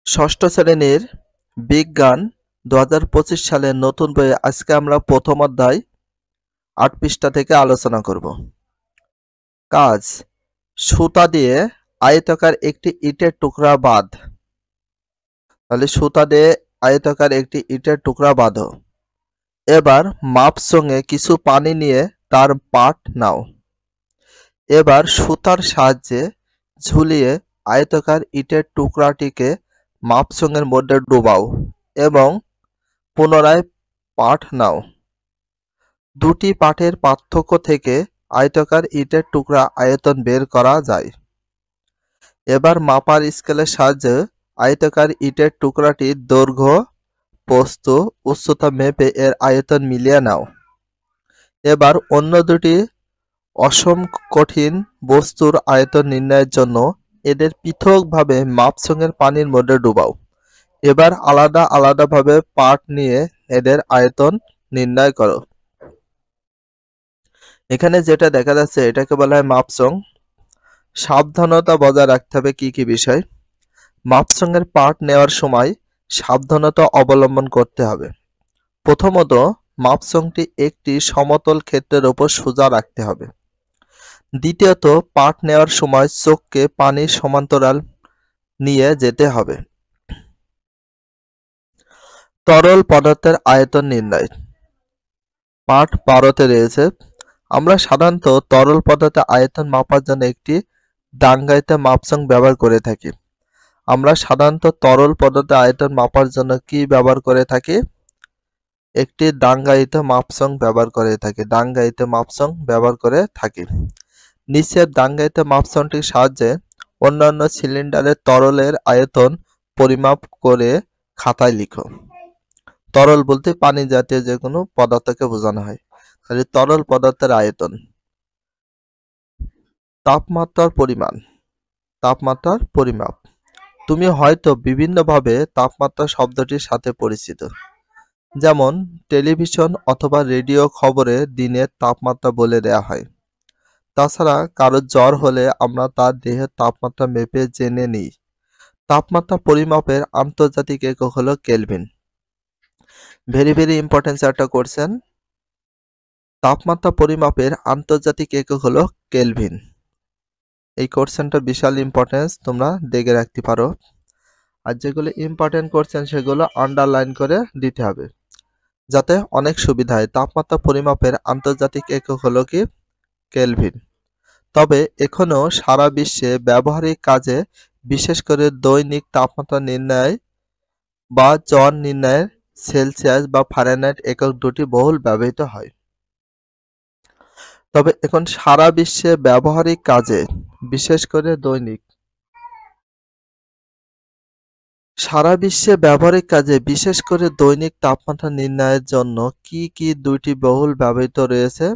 ষষ্ঠ শ্রেণীর বিজ্ঞান ২০২৫ সালের নতুন বইয়ে আজকে আমরা প্রথম অধ্যায় ৮ পৃষ্ঠা থেকে আলোচনা করব। কাজ: সুতা দিয়ে আয়তাকার একটি ইটের টুকরা বাঁধ। তাহলে সুতা দিয়ে আয়তাকার একটি ইটের টুকরা বাঁধো। এবার মাপ সঙ্গে কিছু পানি নিয়ে তার পাট নাও। এবার সুতার সাহায্যে ঝুলিয়ে আয়তাকার ইটের টুকরাটিকে মাপসংয়ের মধ্যে ডুবাও এবং পুনরায় পাট নাও। দুটি পাটের পার্থক্য থেকে আয়তাকার ইটের টুকরা আয়তন বের করা যায়। এবার মাপার স্কেলের সাহায্যে আয়তাকার ইটের টুকরাটির দৈর্ঘ্য, প্রস্থ, উচ্চতা মেপে এর আয়তন মিলিয়ে নাও। এবার অন্য দুটি অসমকঠিন বস্তুর আয়তন নির্ণয়ের জন্য এদের পৃথকভাবে মাপসংয়ের পানির মধ্যে ডুবাও। এবার আলাদা আলাদাভাবে পাট নিয়ে এদের আয়তন নির্ণয় করো। এখানে যেটা দেখা যাচ্ছে এটাকে বলা হয় মাপসং। সাবধানতা বজায় রাখতে হবে কি কি বিষয়? মাপসংয়ের পাট নেওয়ার সময় সাবধানতা অবলম্বন করতে হবে। প্রথমত, মাপসংটি একটি সমতল ক্ষেত্রের উপর সোজা রাখতে হবে। দ্বিতীয়ত, পাট নেওয়ার সময় চোখকে পানির সমান্তরাল নিয়ে যেতে হবে। তরল পদার্থের আয়তন নির্ণয়। পাঠ ১২তে রয়েছে। আমরা সাধারণত তরল পদার্থের আয়তন মাপার জন্য একটি ডাঙ্গায়িত মাপসং ব্যবহার করে থাকি। আমরা সাধারণত তরল পদার্থের আয়তন মাপার জন্য কি ব্যবহার করে থাকি? একটি ডাঙ্গায়িত মাপসং ব্যবহার করে থাকি। ডাঙ্গায়িত মাপসং ব্যবহার করে থাকি। নিচের ডাঙ্গায়িত মাপসংটির সাহায্যে অন্যান্য সিলিন্ডারের তরলের আয়তন পরিমাপ করে খাতায় লিখো। তরল বলতে পানি জাতীয় যে কোনো পদার্থকে বোঝানো হয়। তাহলে তরল পদার্থের আয়তন। তাপমাত্রার পরিমাণ। তাপমাত্রার পরিমাপ। তুমি হয়তো বিভিন্নভাবে তাপমাত্রা শব্দটির সাথে পরিচিত, যেমন টেলিভিশন অথবা রেডিও খবরে দিনের তাপমাত্রা বলে দেয়া হয়। তাছাড়া কারো জ্বর হলে আমরা তার দেহের তাপমাত্রা মেপে জেনে নিই। তাপমাত্রা পরিমাপের আন্তর্জাতিক একক হলো কেলভিন। ভেরি ইম্পর্টেন্ট একটা কোশ্চেন। তাপমাত্রা পরিমাপের আন্তর্জাতিক একক হলো কেলভিন। এই কোশ্চেনটা বিশাল ইম্পর্টেন্স, তোমরা দেখে রাখতে পারো। আর যেগুলো ইম্পর্টেন্ট কোশ্চেন সেগুলো আন্ডারলাইন করে দিতে হবে যাতে অনেক সুবিধা হয়। তাপমাত্রা পরিমাপের আন্তর্জাতিক একক হলো কি? কেলভিন। তবে এখনো সারা বিশ্বে ব্যবহারিক কাজে, বিশেষ করে দৈনিক তাপমাত্রা নির্ণয় বা জন নির্ণয়ের সেলসিয়াস বা ফারেনহাইট একক দুটি বহুল ব্যবহৃত হয়। তবে এখন সারা বিশ্বে ব্যবহারিক কাজে, বিশেষ করে দৈনিক তাপমাত্রা নির্ণয়ের জন্য কি কি দুইটি বহুল ব্যবহৃত রয়েছে?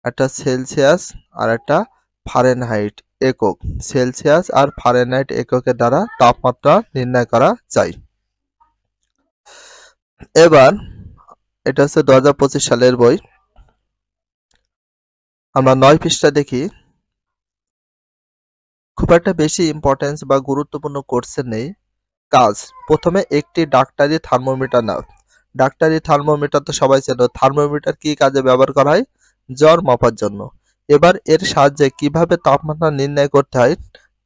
একটা সেলসিয়াস আর একটা ফারেনহাইট একক। সেলসিয়াস আর ফারেনহাইট এককের দ্বারা তাপমাত্রা নির্ণয় করা যায়। এবার এটা হচ্ছে ২০২৫ সালের বই। আমরা ৯ পৃষ্ঠা দেখি। খুব একটা বেশি ইম্পর্টেন্স বা গুরুত্বপূর্ণ কোর্সে নেই। কাজ: প্রথমে একটি ডাক্তারি থার্মোমিটার নাও। ডাক্তারি থার্মোমিটার তো সবাই চেনো। থার্মোমিটার কি কাজে ব্যবহার করা হয়? জ্বর মাপার জন্য। এবার এর সাহায্যে কিভাবে তাপমাত্রা নির্ণয় করতে হয়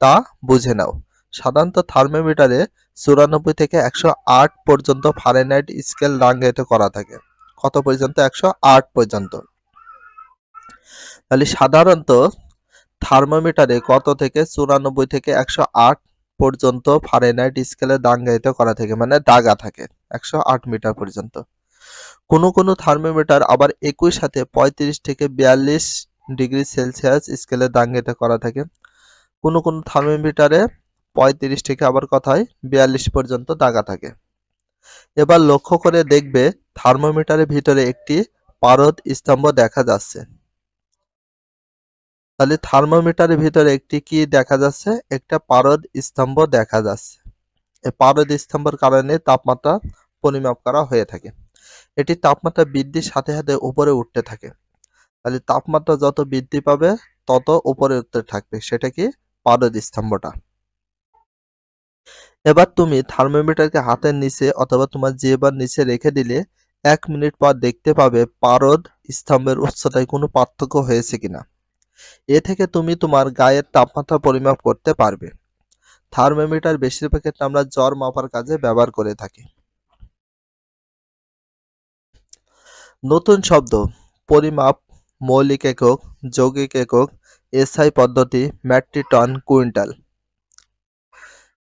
তা বুঝে নাও। সাধারণত থার্মোমিটারে ৯৪ থেকে ১০৮ পর্যন্ত ফারেনহাইট স্কেল ডাঙ্গায়িত করা থাকে। কত পর্যন্ত? ১০৮ পর্যন্ত। তাহলে সাধারণত থার্মোমিটারে কত থেকে ৯৪ থেকে ১০৮ পর্যন্ত ফারেনহাইট স্কেলে ডাঙ্গায়িত করা থাকে, মানে দাগা থাকে ১০৮ মিটার পর্যন্ত। কোনো থার্মোমিটার আবার একই সাথে ৩৫ থেকে ৪২ ডিগ্রি সেলসিয়াস স্কেলে ডাঙ্গায়িত করা থাকে। কোনো থার্মোমিটারে ৩৫ থেকে আবার কথায় ৪২ পর্যন্ত দাগা থাকে। এবার লক্ষ্য করে দেখবে থার্মোমিটারের ভিতরে একটি পারদ স্তম্ভ দেখা যাচ্ছে। তাহলে থার্মোমিটারের ভিতরে একটি কি দেখা যাচ্ছে? একটা পারদ স্তম্ভ দেখা যাচ্ছে। এই পারদ স্তম্ভের কারণে তাপমাত্রা পরিমাপ করা হয়ে থাকে। এটি তাপমাত্রা বৃদ্ধির সাথে সাথে উপরে উঠতে থাকে। তাহলে তাপমাত্রা যত বৃদ্ধি পাবে তত উপরে উঠতে থাকবে। সেটা কি? পারদ স্তম্ভটা। এবার তুমি থার্মোমিটারকে হাতের নিচে অথবা তোমার জিহ্বার নিচে রেখে দিলে 1 মিনিট পর দেখতে পাবে পারদ স্তম্ভের উচ্চতায় কোনো পার্থক্য হয়েছে কিনা। এ থেকে তুমি তোমার গায়ের তাপমাত্রা পরিমাপ করতে পারবে। থার্মোমিটার বেশিরভাগ ক্ষেত্রে আমরা জ্বর মাপার কাজে ব্যবহার করে থাকি। নতুন শব্দ: পরিমাপ, মৌলিক একক, যৌগিক একক, এসআই পদ্ধতি, মেট্রিক টন, কুইন্টাল।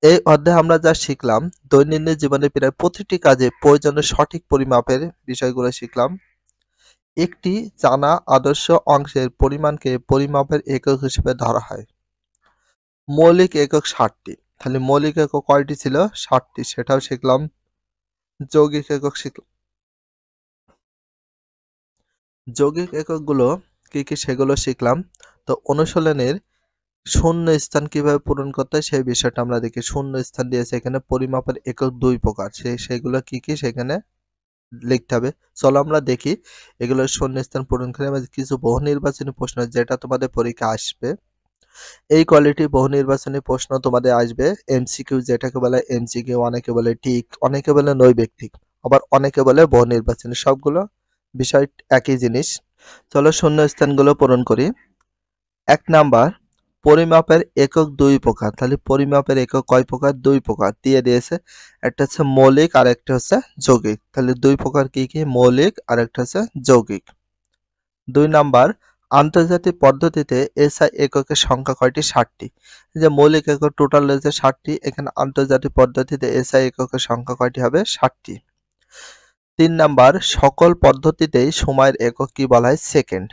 এই অধ্যায়ে আমরা যা শিখলাম, দৈনন্দিন জীবনে প্রায় প্রতিটি কাজে প্রয়োজনীয় সঠিক পরিমাপের বিষয়গুলো শিখলাম। একটি জানা আদর্শ অংশের পরিমাণকে পরিমাপের একক হিসেবে ধরা হয়। মৌলিক একক 60টি। তাহলে মৌলিক একক কয়টি ছিল? 60টি, সেটাও শিখলাম। যৌগিক একক শিখলাম। যৌগিক এককগুলো কি কি সেগুলো শিখলাম। তো অনুশীলনের শূন্য স্থান কিভাবে পূরণ করতে হয় সেই বিষয়টা আমরা দেখি। শূন্য স্থান দিয়েছে এখানে, পরিমাপের একক 2 প্রকার, সেগুলো কি কি সেখানে লিখতে হবে। চলো আমরা দেখি এগুলোর শূন্য স্থান পূরণ করে আমরা কিছু বহু নির্বাচনী প্রশ্ন যেটা তোমাদের পরীক্ষা আসবে। এই কোয়ালিটি বহু নির্বাচনী প্রশ্ন তোমাদের আসবে। এমসিকিউ যেটাকে বলে এমসিকিউ, অনেকে বলে ঠিক, অনেকে বলে নৈর্ব্যক্তিক, আবার অনেকে বলে বহু নির্বাচনী। সবগুলো বিষয় একই জিনিস। চলো শূন্য স্থানগুলো পূরণ করি। 1 নাম্বার, পরিমাপের একক 2 প্রকার। তাহলে পরিমাপের একক কয় প্রকার? 2 প্রকার দিয়ে দিয়েছে। একটা হচ্ছে মৌলিক আর একটা হচ্ছে যৌগিক। তাহলে 2 প্রকার কি কি? মৌলিক আর একটা হচ্ছে যৌগিক। 2 নাম্বার, আন্তর্জাতিক পদ্ধতিতে এসআই এককের সংখ্যা কয়টি? 60টি। যে মৌলিক একক টোটাল রয়েছে 60টি, এখানে আন্তর্জাতিক পদ্ধতিতে এসআই এককের সংখ্যা কয়টি হবে? 60টি। 3 নাম্বার, সকল পদ্ধতিতেই সময়ের একক কি বলা হয়? সেকেন্ড।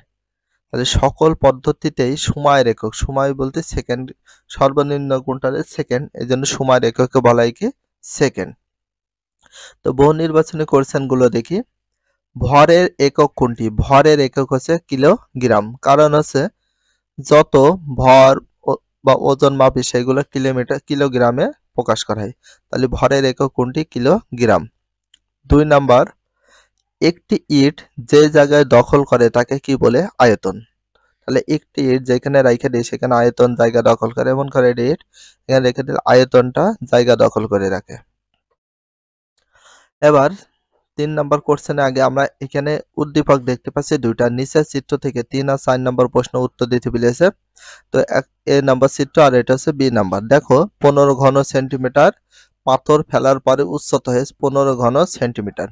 তাহলে সকল পদ্ধতিতেই সময়ের একক, সময় বলতে সেকেন্ড, সর্বনিম্ন কোনটা? সেকেন্ড, এই জন্য সময়ের এককে বলা হয় কি? সেকেন্ড। তো বহু নির্বাচনী কোশ্চেন গুলো দেখি। ভরের একক কোনটি? ভরের একক হচ্ছে কিলোগ্রাম। কারণ হচ্ছে যত ভর বা ওজন মাপি সেগুলো কিলোগ্রামে প্রকাশ করা হয়। তাহলে ভরের একক কোনটি? কিলোগ্রাম। 2 নাম্বার, একটি ইট যে জায়গায় দখল করে তাকে কি বলে? আয়তন। তাহলে একটি ইট যেখানে রেখে দিই সেখানে আয়তন জায়গা দখল করে, এমন করে ইট এখানে রেখে দিলে আয়তনটা জায়গা দখল করে রাখে। এবার 3 নাম্বার কোশ্চেনে আগে আমরা এখানে উদ্দীপক দেখতে পাচ্ছি দুইটা। নিচের চিত্র থেকে 3 আর 4 নাম্বার প্রশ্ন উত্তর দিতে বলেছে। তো এ নাম্বার চিত্র আর এটা হচ্ছে বি নাম্বার। দেখো 15 ঘন সেন্টিমিটার পাথর ফেলার পরে উচ্চতা হয়েছে 15 ঘন সেন্টিমিটার,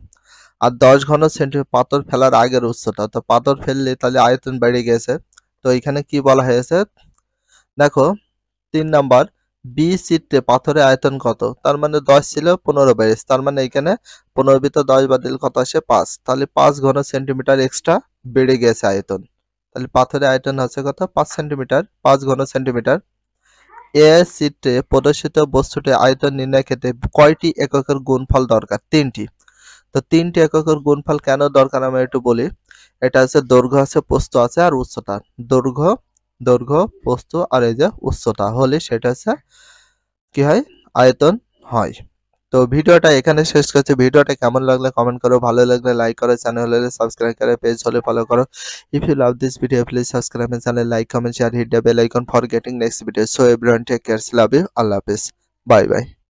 আর 10 ঘন সেন্টিমিটার পাথর ফেলার আগের উচ্চতা। তো পাথর ফেললে তাহলে আয়তন বেড়ে গেছে। তো এখানে কি বলা হয়েছে? দেখো 3 নাম্বার, বি চিত্রে পাথরের আয়তন কত? তার মানে 10 ছিল, 15 বেড়েছে। তার মানে এখানে 15 ভিতর 10 বাদ দিলে কত আসে? 5। তাহলে 5 ঘন সেন্টিমিটার এক্সট্রা বেড়ে গেছে আয়তন। তাহলে পাথরের আয়তন হচ্ছে কত? 5 সেন্টিমিটার, 5 ঘন সেন্টিমিটার। এ চিত্রে প্রদর্শিত বস্তুটির আয়তন নির্ণয় ক্ষেত্রে কয়টি এককের গুণফল দরকার? 3টি। তো 3টি এককের গুণফল কেন দরকার আমি একটু বলি। এটা হচ্ছে দৈর্ঘ্য আছে, প্রস্থ আছে আর উচ্চতা। দৈর্ঘ্য, প্রস্থ আর এই যে উচ্চতা হলে সেটা হচ্ছে কি হয়? আয়তন হয়। তো ভিডিওটা এখানে শেষ করছি। ভিডিওটা কেমন লাগলে কমেন্ট করো, ভালো লাগলে লাইক করো, চ্যানেল হলে সাবস্ক্রাইব করো, পেজ হলে ফলো করো। If you love this video, please subscribe my channel, like, comment, share, hit the bell icon for getting next video. So everyone take care. Love you. Allah Hafiz. Bye bye.